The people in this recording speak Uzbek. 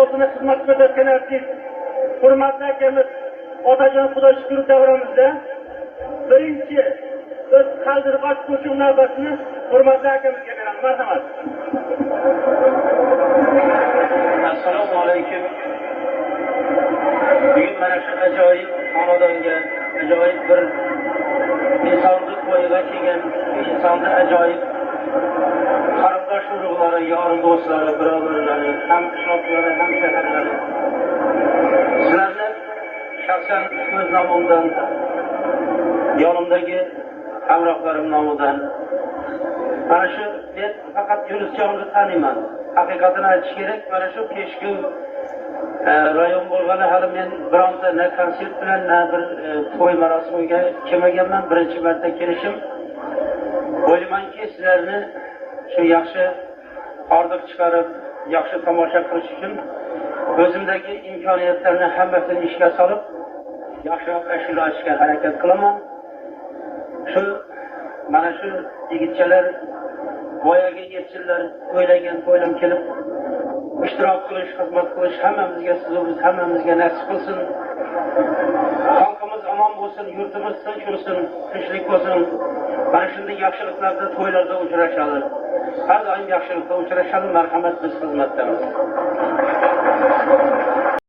xalqına xizmat ko'rsatgan artist, hurmatli akamiz Otajon Xudoshukov davramizda birinchi biz qaldirg'och qo'shiq navbatini hurmatli akamizga beramiz. Marhamat. Assalomu alaykum. Bugun mana shu ajoyib xonadonga, ajoyib bir insonlik qo'yiga kelgan, insonni ajoyib qarindosh urug'lari, yor do'stlari, birodarlari, ham qishloqlari, ham shaharlari. Sizlarni shaxsan o'z nomimdan, yonimdagi hamrohlarim nomidan mana shu men faqat Yunusjonni taniyman. Haqiqatini aytish kerak, mana shu Peshku rayon bo'lgani hali men bironta na konsert bilan na bir to'y marosimiga kelmaganman. Birinchi marta kelishim. O'ylaymanki, sizlarni shu yaxshi hordiq chiqarib, yaxshi tomosha qilish uchun o'zimdagi imkoniyatlarni hammasini ishga solib, yaxshiroq ashula aytishga harakat qilaman. Shu mana shu yigitchalar voyaga yetsinlar, o'ylagan to'ylam kelib ishtirok qilish, xizmat qilish hammamizga, siz hammamizga nasib qilsin. Xalqimiz omon bo'lsin, yurtimiz tinch bo'lsin, tinchlik bo'lsin. Mana shunday yaxshiliklarda, to'ylarda uchrashadi. Har doim yaxshilikda uchrashadi. Marhamat, biz xizmatdamiz.